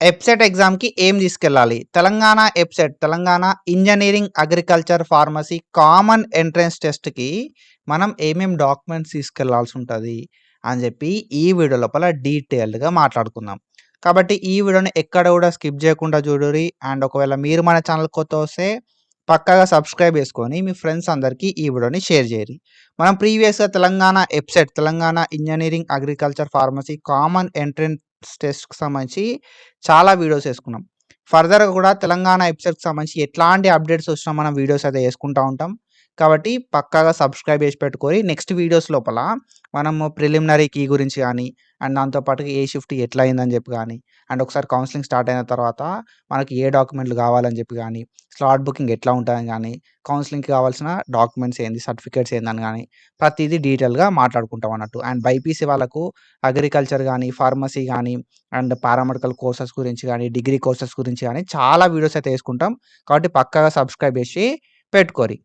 ఎబ్సెట్ ఎగ్జామ్‌కి ఏం తీసుకెళ్ళాలి? Telangana EAPCET Telangana engineering, agriculture, pharmacy common entrance టెస్ట్‌కి మనం ఏమేం డాక్యుమెంట్స్ తీసుకెళ్లాల్సుంటది అని జెప్పి ఈ వీడియో లోపల డీటెయిల్డ్‌గా మాట్లాడుకుందాం. కాబట్టి ఈ వీడియోని ఎక్కడ గూడా స్కిప్ జేయకుండా చూడుర్రి. అండ్ ఒకవేళ మీరు మన ఛానల్ కొత్తొస్తే పక్కాగా సబ్స్క్రైబ్ చేసుకొని మీ ఫ్రెండ్స్ అందరికీ ఈ వీడియోని షేర్ జేయర్రి. మనం ప్రీవియస్‌గా Telangana EAPCET Telangana engineering, agriculture, pharmacy common entrance టెస్ట్‌కి సంబంధించి చాలా వీడియోస్ చేసుకున్నాం. ఫర్దర్‌గా కూడా తెలంగాణ ఎపిసోడ్‌కి సంబంధించి ఎట్లాంటి అప్డేట్స్ వచ్చినా మనం వీడియోస్ అయితే చేసుకుంటా ఉంటాం. కాబట్టి పక్కాగా సబ్స్క్రైబ్ చేసి పెట్టుకొని నెక్స్ట్ వీడియోస్ లోపల మనము ప్రిలిమినరీ కీ గురించి గానీ, అండ్ దాంతో పాటుగా ఏ షిఫ్ట్ ఎట్లా అయిందని చెప్పి గానీ, అండ్ ఒకసారి కౌన్సెలింగ్ స్టార్ట్ అయిన తర్వాత మనకి ఏ డాక్యుమెంట్లు కావాలని చెప్పి గానీ, స్లాట్ బుకింగ్ ఎట్లా ఉంటదని గానీ, కౌన్సెలింగ్‌కి కావాల్సిన డాక్యుమెంట్స్ ఏంది, సర్టిఫికేట్స్ ఏందని గానీ, ప్రతీదీ డీటెయిల్‌గా మాట్లాడుకుంటాం అన్నట్టు. అండ్ బైపీసీ వాళ్ళకు అగ్రికల్చర్ గానీ, ఫార్మసీ గానీ, అండ్ పారామెడికల్ కోర్సెస్ గురించి గానీ, డిగ్రీ కోర్సెస్ గురించి గానీ చాలా వీడియోస్ అయితే చేసుకుంటాం. కాబట్టి పక్కాగా సబ్స్క్రైబ్ చేసి పెట్టుకోర్రి.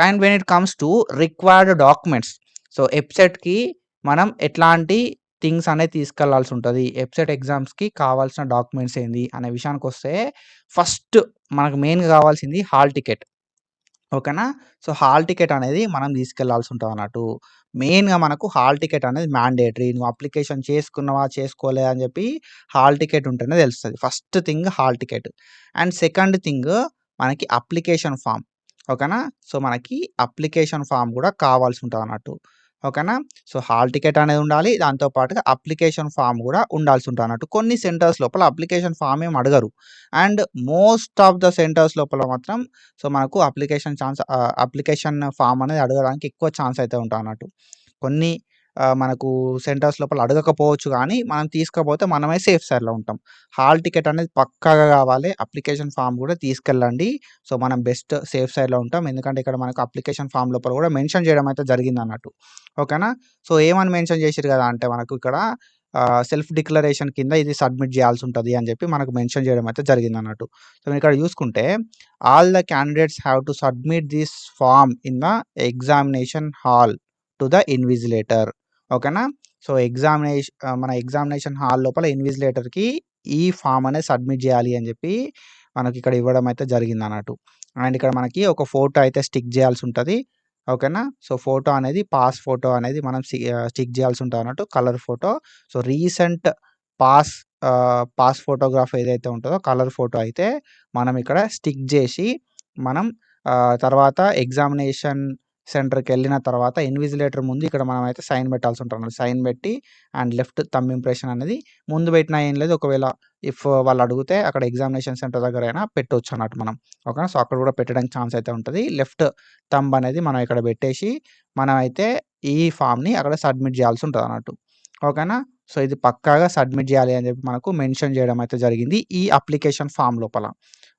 And when it comes to required documents. So, ఎబ్సెట్‌కి మనం ఎట్లాంటి థింగ్స్ అనేది తీసుకెళ్లాల్సుంటది. ఎబ్సెట్ ఎగ్జామ్స్‌కి కావాల్సిన డాక్యుమెంట్స్ ఏంది అనే విషయానికొస్తే ఫస్ట్ మనకు మెయిన్‌గా కావాల్సింది హాల్ టికెట్. ఓకేనా? సో, హాల్ టికెట్ అనేది మనం తీసుకెళ్లాల్సుంటదన్నట్టు. మెయిన్‌గా మనకు హాల్ టికెట్ అనేది మ్యాండేటరీ. నువ్వు అప్లికేషన్ చేసుకున్నావా? చేసుకోలే అని చెప్పి హాల్ టికెట్ ఉంటేనే తెలుస్తది. First thing hall ticket. And second thing మనకి అప్లికేషన్ ఫార్మ్. ఓకేనా? సో, మనకి అప్లికేషన్ ఫార్మ్ కూడా కావాల్సుంటదన్నట్టు. ఓకేనా? సో, హాల్ టికెట్ అనేది ఉండాలి. దాంతో పాటుగా అప్లికేషన్ ఫార్మ్ కూడా ఉండాల్సుంటదన్నట్టు. కొన్ని సెంటర్స్ లోపల అప్లికేషన్ ఫార్మ్ ఏమి అడగరు. And most of the centres లోపల మాత్రం సో, మనకు అప్లికేషన్ ఫార్మ్ అనేది అడగడానికి ఎక్కువ ఛాన్స్ అయితే ఉంటదన్నట్టు. కొన్ని మనకు సెంటర్స్ లోపల అడగకపోవచ్చు గానీ, మనం తీసుకపోతే మనమే సేఫ్ సైడ్‌లో ఉంటాం. హాల్ టికెట్ అనేది పక్కాగా కావాలి. అప్లికేషన్ ఫార్మ్ కూడా తీసుకెళ్ళండి. సో, మనం బెస్ట్ సేఫ్ సైడ్‌లో ఉంటాం. ఎందుకంటే ఇక్కడ మనకు అప్లికేషన్ ఫార్మ్ లోపల కూడా మెన్షన్ చేయడం అయితే జరిగిందన్నట్టు. ఓకేనా? సో, ఏమని మెన్షన్ చేసిర్రు కదా! అంటే మనకు ఇక్కడ సెల్ఫ్ డిక్లరేషన్ కింద ఇది సబ్మిట్ చేయాల్సుంటది అని చెప్పి మనకు మెన్షన్ చేయడం అయితే జరిగిందన్నట్టు. సో, ఇక్కడ చూసుకుంటే all the candidates have to submit this form in the examination hall to the invigilator. ఓకేనా? సో, మన ఎగ్జామినేషన్ హాల్ లోపల ఇన్విజిలేటర్‌కి ఈ ఫార్మ్ అనేది సబ్మిట్ చేయాలి అని చెప్పి మనకిక్కడ ఇవ్వడం అయితే జరిగిందన్నట్టు. అండ్ ఇక్కడ మనకి ఒక ఫోటో అయితే స్టిక్ చేయాల్సుంటది. ఓకేనా? సో, ఫోటో అనేది పాస్ ఫోటో అనేది మనం స్టిక్ చేయాల్సుంటదన్నట్టు colour photo. So, recent pass pass photograph ఏదైతే ఉంటదో కలర్ ఫోటో అయితే మనం ఇక్కడ స్టిక్ జేసి మనం తర్వాత ఎగ్జామినేషన్ సెంటర్‌కెళ్ళిన తర్వాత ఇన్విజిలేటర్ ముందు ఇక్కడ మనమైతే సైన్ పెట్టాల్సుంటదన్నమాట. సైన్ పెట్టి అండ్ లెఫ్ట్ థంబ్ ఇంప్రెషన్ అనేది ముందు పెట్టినా ఏం లేదు. ఒకవేళ వాళ్ళు అడిగితే అక్కడ ఎగ్జామినేషన్ సెంటర్ దగ్గరైనా పెట్టొచ్చన్నట్టు మనం. ఓకేనా? సో, అక్కడ కూడా పెట్టడానికి ఛాన్స్ అయితే ఉంటది. లెఫ్ట్ థంబ్ అనేది మనం ఇక్కడ పెట్టేసి మనమైతే ఈ ఫార్మ్‌ని అక్కడ సబ్మిట్ చేయాల్సుంటదన్నట్టు. ఓకేనా? సో, ఇది పక్కాగా సబ్మిట్ చేయాలి అని చెప్పి మనకు మెన్షన్ చేయడం అయితే జరిగింది. ఈ అప్లికేషన్ ఫార్మ్ లోపల.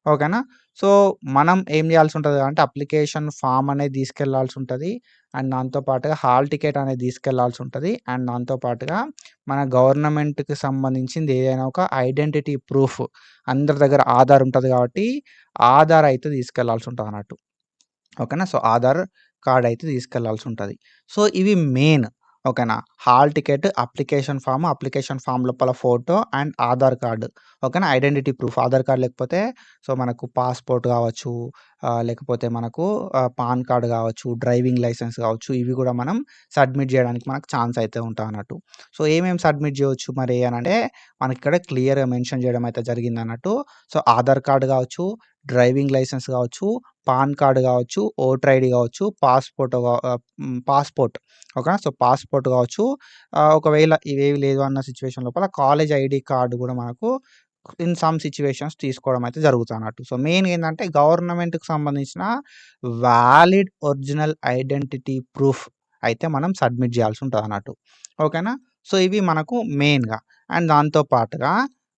ఓకేనా? సో, మనం ఏం చేయాల్సుంటది అంటే అప్లికేషన్ ఫార్మ్ అనేది తీసుకెళ్లాల్సుంటది. అండ్ దాంతో పాటుగా హాల్ టికెట్ అనేది తీసుకెళ్లాల్సుంటది. అండ్ దాంతో పాటుగా మన గవర్నమెంట్‌కి సంబంధించింది ఏదైనా ఒక ఐడెంటిటీ ప్రూఫ్ అందరి దగ్గర ఆధార్ ఉంటది కాబట్టి ఆధార్ అయితే తీసుకెళ్లాల్సుంటదన్నట్టు. ఓకేనా? సో, ఆధార్ కార్డ్ అయితే తీసుకెళ్లాల్సుంటది. సో, ఇవి మెయిన్. ఓకేనా? హాల్ టికెట్, అప్లికేషన్ ఫార్మ్ లోపల ఫోటో అండ్ ఆధార్ కార్డ్. ఓకేనా? ఐడెంటిటీ ప్రూఫ్ ఆధార్ కార్డ్ లేకపోతే సో, మనకు పాస్‌పోర్ట్ కావచ్చు, లేకపోతే మనకు పాన్ కార్డ్ కావచ్చు, డ్రైవింగ్ లైసెన్స్ కావచ్చు, ఇవి కూడా మనం సబ్మిట్ చేయడానికి మనకు ఛాన్స్ అయితే ఉంటదన్నట్టు. సో, ఏమేమి సబ్మిట్ చేయొచ్చు మరి అనంటే మనకిక్కడ క్లియర్‌గా మెన్షన్ చేయడం అయితే జరిగిందన్నట్టు. సో, ఆధార్ కార్డ్ కావచ్చు, డ్రైవింగ్ లైసెన్స్ కావచ్చు, పాన్ కార్డ్ కావచ్చు, ఓటర్ ఐడీ కావచ్చు, పాస్‌పోర్ట్. ఓకేనా? సో, పాస్‌పోర్ట్ కావచ్చు. ఒకవేళ ఇవేవి లేదు అన్న సిట్యుయేషన్ లోపల కాలేజ్ ఐడీ కార్డ్ కూడా మనకు ఇన్ సమ్ సిట్యుయేషన్స్ తీసుకోవడం అయితే జరుగుతదన్నట్టు. సో, మెయిన్‌గా ఏందంటే గవర్నమెంట్‌కి సంబంధించిన వాలిడ్ ఒరిజినల్ ఐడెంటిటీ ప్రూఫ్ అయితే మనం సబ్మిట్ చేయాల్సుంటదన్నట్టు. ఓకేనా? సో, ఇవి మనకు మెయిన్‌గా. అండ్ దాంతో పాటుగా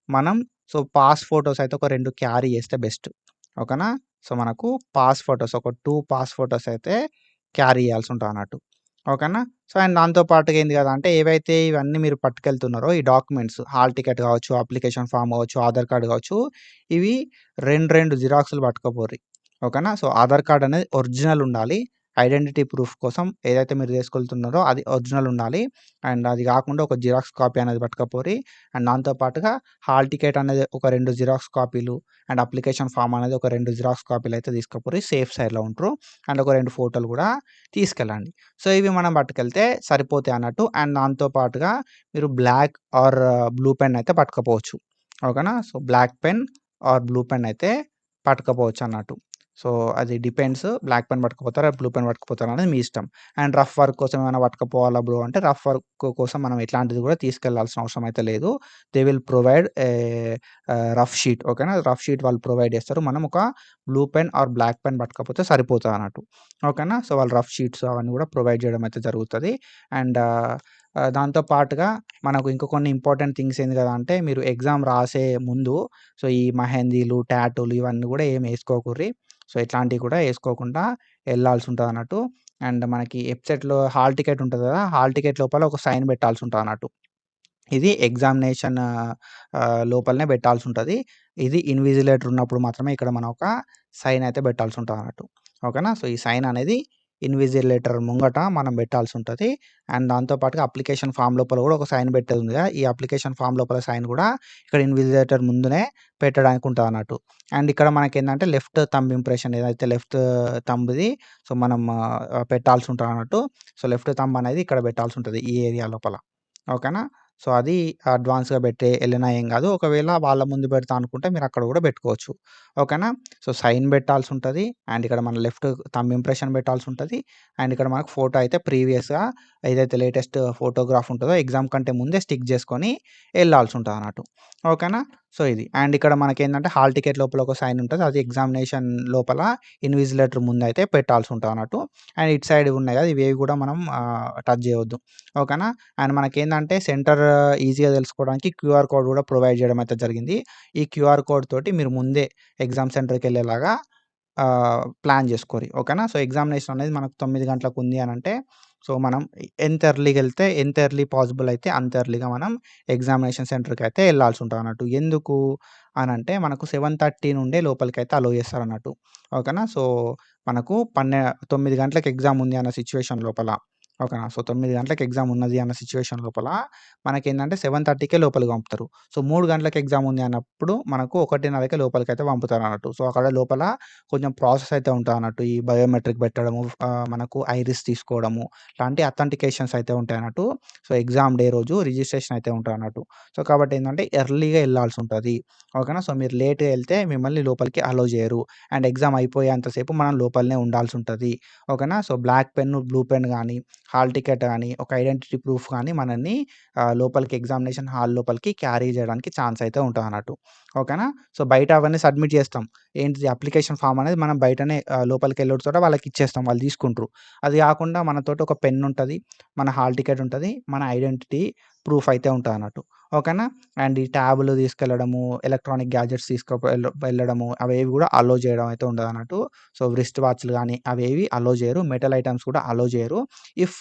మనం సో, పాస్ ఫోటోస్ అయితే ఒక 2 క్యారీ చేస్తే బెస్ట్. ఓకేనా? సో, మనకు పాస్ ఫోటోస్ ఒక 2 పాస్ ఫోటోస్ అయితే క్యారీ చేయాల్సుంటదన్నట్టు. ఓకేనా? సో, అండ్ దాంతో పాటుగా ఏంది కదా! అంటే ఏవైతే ఇవన్నీ మీరు పట్టుకెళ్తున్నారో ఈ డాక్యుమెంట్స్ హాల్ టికెట్ కావచ్చు, అప్లికేషన్ ఫార్మ్ కావచ్చు, ఆధార్ కార్డ్ కావచ్చు, ఇవి 2 జిరాక్స్‌లు పట్టుకపోర్రి. ఓకేనా? సో, ఆధార్ కార్డ్ అనేది ఒరిజినల్ ఉండాలి. ఐడెంటిటీ ప్రూఫ్ కోసం ఏదైతే మీరు తీసుకెళ్తున్నారో అది ఒరిజినల్ ఉండాలి. అండ్ అది కాకుండా ఒక జిరాక్స్ కాపీ అనేది పట్టుకపోరి. అండ్ దాంతో పాటుగా హాల్ టికెట్ అనేది ఒక 2 జిరాక్స్ కాపీలు అండ్ అప్లికేషన్ ఫామ్ అనేది ఒక 2 జిరాక్స్ కాపీలు అయితే తీసుకపోరి. సేఫ్ సైడ్‌లో ఉంటరు. అండ్ ఒక 2 ఫోటోలు కూడా తీసుకెళ్ళండి. సో, ఇవి మనం పట్టుకెళ్తే సరిపోతాయి అన్నట్టు. అండ్ దాంతో పాటుగా మీరు బ్లాక్ ఆర్ బ్లూ పెన్ అయితే పట్టుకపోవచ్చు. ఓకేనా. So, black pen or blue pen అయితే పట్టుకపోవచ్చు అన్నట్టు. సో, అది డిపెండ్స్. బ్లాక్ పెన్ పట్టుకుపోతారా? బ్లూ పెన్ పట్టుకుపోతారా? అనేది మీ ఇష్టం. అండ్ రఫ్ వర్క్ కోసం ఏమైనా పట్టుకపోవాలా బ్రో అంటే, రఫ్ వర్క్ కోసం మనం ఎట్లాంటిది కూడా తీసుకెళ్లాల్సిన అవసరం అయితే లేదు. They will provide rough sheet. ఓకేనా. రఫ్ షీట్ వాళ్ళు ప్రొవైడ్ చేస్తారు. మనం ఒక blue pen or black pen పట్టుకపోతే సరిపోతదన్నట్టు. ఓకేనా. సో, వాళ్ళు రఫ్ షీట్స్ అవన్నీ కూడా ప్రొవైడ్ చేయడం అయితే జరుగుతది. అండ్ దాంతో పాటుగా మనకు ఇంకా కొన్ని ఇంపార్టెంట్ థింగ్స్ ఏంది కదా అంటే, మీరు ఎగ్జామ్ రాసే ముందు సో, ఈ మెహందీలు, టాటూలు ఇవన్నీ కూడా ఏమి ఏసుకోకుర్రి. సో, ఇట్లాంటివి కూడా ఏసుకోకుండా ఎళ్ళాల్సి ఉంటదన్నట్టు. అండ్ మనకి వెబ్‌సైట్‌లో హాల్ టికెట్ ఉంటది కదా! హాల్ టికెట్ లోపల ఒక సైన్ పెట్టాల్సి ఉంటదన్నట్టు. ఇది ఎగ్జామినేషన్ లోపలనే పెట్టాల్సుంటది. ఇది ఇన్విజిలేటర్ ఉన్నప్పుడు మాత్రమే ఇక్కడ మనం ఒక సైన్ అయితే పెట్టాల్సి ఉంటదన్నట్టు. ఓకేనా. సో, ఈ సైన్ అనేది ఇన్విజిలేటర్ ముంగట మనం పెట్టాల్సుంటది. అండ్ దాంతో పాటుగా అప్లికేషన్ ఫార్మ్ లోపల కూడా ఒక సైన్ పెట్టేది ఉంది కదా! ఈ అప్లికేషన్ ఫార్మ్ లోపల సైన్ కూడా ఇక్కడ ఇన్విజిలేటర్ ముందునే పెట్టడానికి ఉంటదన్నట్టు. అండ్ ఇక్కడ మనకేందంటే లెఫ్ట్ థంబ్ ఇంప్రెషన్ ఏదైతే లెఫ్ట్ థంబ్‌ది సో, మనం పెట్టాల్సి ఉంటదన్నట్టు. సో, లెఫ్ట్ థంబ్ అనేది ఇక్కడ పెట్టాల్సి ఉంటది ఈ ఏరియా లోపల. ఓకేనా. సో, అది అడ్వాన్స్‌గా పెట్టి ఎళ్ళినా ఏం గాదు. ఒకవేళ వాళ్ళ ముందు పెడతా అనుకుంటే మీరక్కడ గూడా బెట్టుకోవచ్చు. ఓకేనా. So, sign బెట్టాల్సుంటది. అండ్ ఇక్కడ మన లెఫ్ట్ థంబ్ ఇంప్రెషన్ బెట్టాల్సుంటది. అండ్ ఇక్కడ మనకు ఫోటో అయితే ప్రీవియస్‌గా ఏదైతే లేటెస్ట్ ఫోటోగ్రాఫ్ ఉంటదో ఎగ్జామ్ కంటే ముందే స్టిక్ జేసుకొని ఎళ్ళాల్సుంటదన్నట్టు. ఓకేనా. సో, ఇది. అండ్ ఇక్కడ మనకేందంటే హాల్ టికెట్ లోపల ఒక సైన్ ఉంటది. అది ఎగ్జామినేషన్ లోపల ఇన్విజిలేటర్ ముందయితే పెట్టాల్సుంటదన్నట్టు. అండ్ ఇటు సైడ్ ఉన్నాయి గదా! ఇవేవి గూడా మనం టచ్ జేయొద్దు. ఓకేనా. అండ్ మనకేందంటే సెంటర్ ఈజీగా తెలుసుకోవడానికి క్యూఆర్ కోడ్ కూడా ప్రొవైడ్ చేయడం అయితే జరిగింది. ఈ క్యూఆర్ కోడ్ తోటి మీరు ముందే ఎగ్జామ్ సెంటర్‌కెళ్ళేలాగా ప్లాన్ చేసుకోరి. ఓకేనా. సో, ఎగ్జామినేషన్ అనేది మనకు 9 గంటలకు ఉంది అనంటే, సో, మనం ఎంత ఎర్లీగా ఎళ్తే ఎంత ఎర్లీ పాసిబుల్ అయితే అంత ఎర్లీగా మనం ఎగ్జామినేషన్ సెంటర్‌కయితే ఎళ్ళాల్సి ఉంటదన్నట్టు. ఎందుకు అనంటే మనకు 7:30 నుండే లోపలికైతే అలో చేస్తారన్నట్టు. ఓకేనా. సో, మనకు 9 గంటలకు ఎగ్జామ్ ఉంది అన్న సిట్యుయేషన్ లోపల ఓకేనా. సో, 9 గంటలకు ఎగ్జామ్ ఉన్నది అన్న సిట్యుయేషన్ లోపల మనకేందంటే 7:30కే లోపలికి పంపుతారు. సో, 3 గంటలకు ఎగ్జామ్ ఉంది అన్నప్పుడు మనకు 1:30కే లోపలికైతే పంపుతారన్నట్టు. సో, అక్కడ లోపల కొంచెం ప్రాసెస్ అయితే ఉంటదన్నట్టు. ఈ బయోమెట్రిక్ పెట్టడము, మనకు ఐరిస్ తీసుకోవడము, ఇలాంటి అథెంటికేషన్స్ అయితే ఉంటాయన్నట్టు. సో, ఎగ్జామ్ డే రోజు రిజిస్ట్రేషన్ అయితే ఉంటదన్నట్టు. సో, కాబట్టి ఏందంటే ఎర్లీగా ఎళ్ళాల్సుంటది. ఓకేనా. సో, మీరు లేట్‌గా ఎళ్తే మిమ్మల్ని లోపలికి అలో చేయరు. అండ్ ఎగ్జామ్ అయిపోయేంత సేపు మనం లోపలనే ఉండాల్సుంటది. ఓకేనా. So, black pen, blue pen గాని, హాల్ టికెట్ గాని, ఒక ఐడెంటిటీ ప్రూఫ్ గాని మనల్ని లోపలికి ఎగ్జామినేషన్ హాల్ లోపలికి క్యారీ చేయడానికి ఛాన్స్ అయితే ఉంటదన్నట్టు. ఓకేనా. సో, బయట అవన్నీ సబ్మిట్ చేస్తాం. ఏంటిది అప్లికేషన్ ఫార్మ్ అనేది మనం బయటనే లోపలికెళ్ళుడు తోట వాళ్ళకిచ్చేస్తాం. వాళ్ళు తీసుకుంటరు. అది కాకుండా మనతోటి ఒక పెన్ ఉంటది. మన హాల్ టికెట్ ఉంటది. మన ఐడెంటిటీ ప్రూఫ్ అయితే ఉంటదన్నట్టు. ఓకేనా. అండ్ ఈ ట్యాబ్‌లు తీసుకెళ్లడము, ఎలక్ట్రానిక్ గ్యాడ్జెట్స్ వెళ్ళడము అవేవి కూడా అలో చేయడం అయితే ఉండదన్నట్టు. సో, రిస్ట్ వాచ్‌లు గాని అవేవి అలో చేయరు. మెటల్ ఐటెమ్స్ కూడా అలో చేయరు. ఇఫ్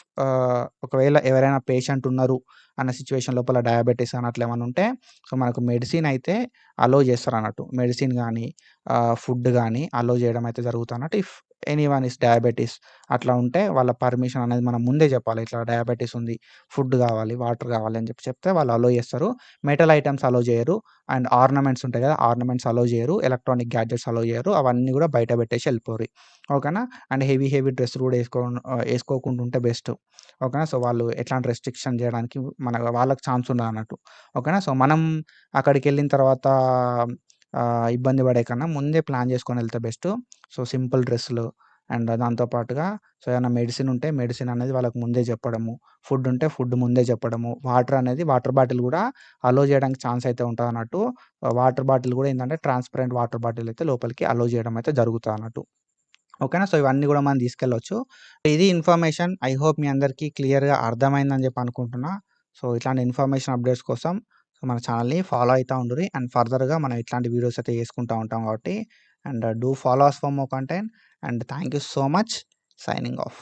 ఒకవేళ ఎవరైనా పేషెంట్ ఉన్నారు అన్న సిట్యుయేషన్ లోపల డయాబెటిస్ అని అట్లా ఏమన్నా ఉంటే సో, మనకు మెడిసిన్ అయితే అలో చేస్తారన్నట్టు. మెడిసిన్ గాని, ఫుడ్ గాని అలో చేయడం అయితే జరుగుతదన్నట్టు. ఇఫ్ ఎనీవన్ ఈస్ డయాబెటిస్ అట్లా ఉంటే వాళ్ళ పర్మిషన్ అనేది మనం ముందే చెప్పాలి. ఇట్లా డయాబెటిస్ ఉంది. ఫుడ్ కావాలి, వాటర్ కావాలి అని చెప్తే వాళ్ళు అలో చేస్తారు. మెటల్ ఐటెమ్స్ అలో చేయరు. అండ్ ఆర్నమెంట్స్ ఉంటాయి కదా! ఆర్నమెంట్స్ అలో చేయరు. ఎలక్ట్రానిక్ గ్యాడ్జెట్స్ అలో చేయరు. అవన్నీ కూడా బయట పెట్టేసి ఎళ్ళిపోర్రి. ఓకేనా. అండ్ హెవీ డ్రెస్సులు కూడా ఏసుకోకుండా ఉంటే బెస్ట్. ఓకేనా. సో, వాళ్ళు ఎట్లాంటి రెస్ట్రిక్షన్ చేయడానికి వాళ్ళకి ఛాన్స్ ఉండదన్నట్టు. ఓకేనా. సో, మనం అక్కడికెళ్ళిన తర్వాత ఇబ్బంది పడే కన్నా ముందే ప్లాన్ చేసుకొని ఎళ్తే బెస్ట్. సో, సింపుల్ డ్రెస్సులు అండ్ దాంతో పాటుగా సో, ఏమన్నా మెడిసిన్ ఉంటే మెడిసిన్ అనేది వాళ్ళకి ముందే చెప్పడము. ఫుడ్ ఉంటే ఫుడ్ ముందే చెప్పడము. వాటర్ బాటిల్ కూడా అలో చేయడానికి ఛాన్స్ అయితే ఉంటదన్నట్టు. వాటర్ బాటిల్ కూడా ఏందంటే ట్రాన్స్‌పరెంట్ వాటర్ బాటిల్ అయితే లోపలికి అలో చేయడం అయితే జరుగుతదన్నట్టు. ఓకేనా. సో, ఇవన్నీ గూడా మనం తీసుకెళ్ళొచ్చు. ఇది ఇన్ఫర్మేషన్. ఐ హోప్ మీ అందరికీ క్లియర్‌గా అర్థమైందని జెప్పి అనుకుంటున్నా. సో, ఇట్లాంటి ఇన్ఫర్మేషన్ అప్డేట్స్ కోసం సో, మన ఛానెల్‌ని ఫాలో అయితా ఉండుర్రి. అండ్ ఫర్దర్‌గా మనం ఇట్లాంటి వీడియోస్ అయితే చేసుకుంటా ఉంటాం కాబట్టి and do follow us for more content and thank you so much. Signing of.